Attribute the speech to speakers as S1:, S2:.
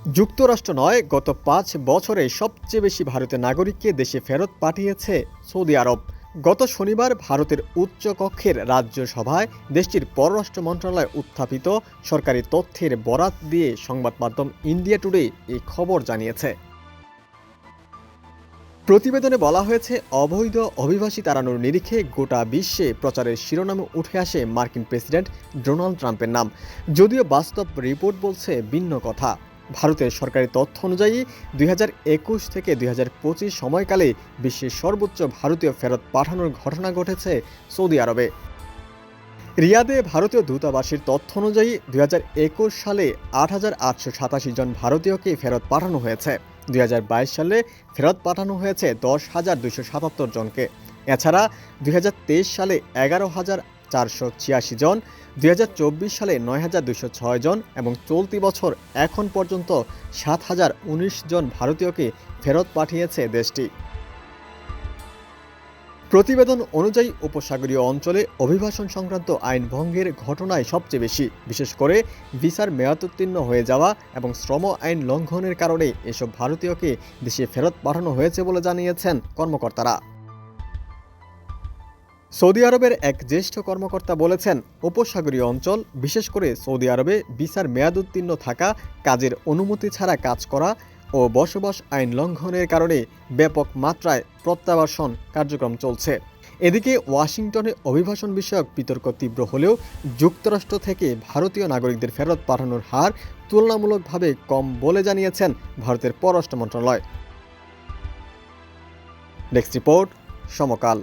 S1: যুক্তরাষ্ট্র নয়, গত ৫ বছরে সবচেয়ে বেশি ভারতের নাগরিককে দেশে ফেরত পাঠিয়েছে সৌদি আরব। গত শনিবার ভারতের উচ্চকক্ষের রাজ্যসভায় দেশটির পররাষ্ট্র মন্ত্রণালয় উত্থাপিত সরকারি তথ্যের বরাত দিয়ে সংবাদ মাধ্যম ইন্ডিয়া টুডে এই খবর জানিয়েছে। প্রতিবেদনে বলা হয়েছে, অবৈধ অভিবাসী তাড়ানোর নিরিখে গোটা বিশ্বে প্রচারের শিরোনামে উঠে আসে মার্কিন প্রেসিডেন্ট ডোনাল্ড ট্রাম্পের নাম। যদিও বাস্তব রিপোর্ট বলছে ভিন্ন কথা। ভারতের সরকারি তথ্য অনুযায়ী 2021 থেকে 2025 সময়কালে বিশ্বের সর্বোচ্চ ভারতীয় ফেরত পাঠানোর ঘটনা ঘটেছে সৌদি আরবে। রিয়াদে ভারতীয় দূতাবাসের তথ্য অনুযায়ী 2021 সালে 8,887 জন ভারতীয়কে ফেরত পাঠানো হয়েছে। 2022 সালে ফেরত পাঠানো হয়েছে 10,277 জনকে। এছাড়া 2023 সালে 11,486 জন, 2024 সালে 9,206 জন এবং চলতি বছর এখন পর্যন্ত 7,019 জন ভারতীয়কে ফেরত পাঠিয়েছে দেশটি। প্রতিবেদন অনুযায়ী উপসাগরীয় অঞ্চলে অভিবাসন সংক্রান্ত আইন ভঙ্গের ঘটনায় সবচেয়ে বেশি, বিশেষ করে ভিসার মেয়াদোত্তীর্ণ হয়ে যাওয়া এবং শ্রম আইন লঙ্ঘনের কারণে এসব ভারতীয়কে দেশে ফেরত পাঠানো হয়েছে বলে জানিয়েছেন কর্মকর্তারা। সৌদি আরবের এক জ্যেষ্ঠ কর্মকর্তা বলেছেন, উপসাগরীয় অঞ্চল, বিশেষ করে সৌদি আরবে ভিসার মেয়াদোত্তীর্ণ থাকা, কাজের অনুমতি ছাড়া কাজ করা ও বসবাস আইন লঙ্ঘনের কারণে ব্যাপক মাত্রায় প্রত্যাবাসন কার্যক্রম চলছে। এদিকে ওয়াশিংটনে অভিবাসন বিষয়ক বিতর্ক তীব্র হলেও যুক্তরাষ্ট্র থেকে ভারতীয় নাগরিকদের ফেরত পাঠানোর হার তুলনামূলকভাবে কম বলে জানিয়েছেন ভারতের পররাষ্ট্র মন্ত্রণালয়। ডেস্ক রিপোর্ট, সমকাল।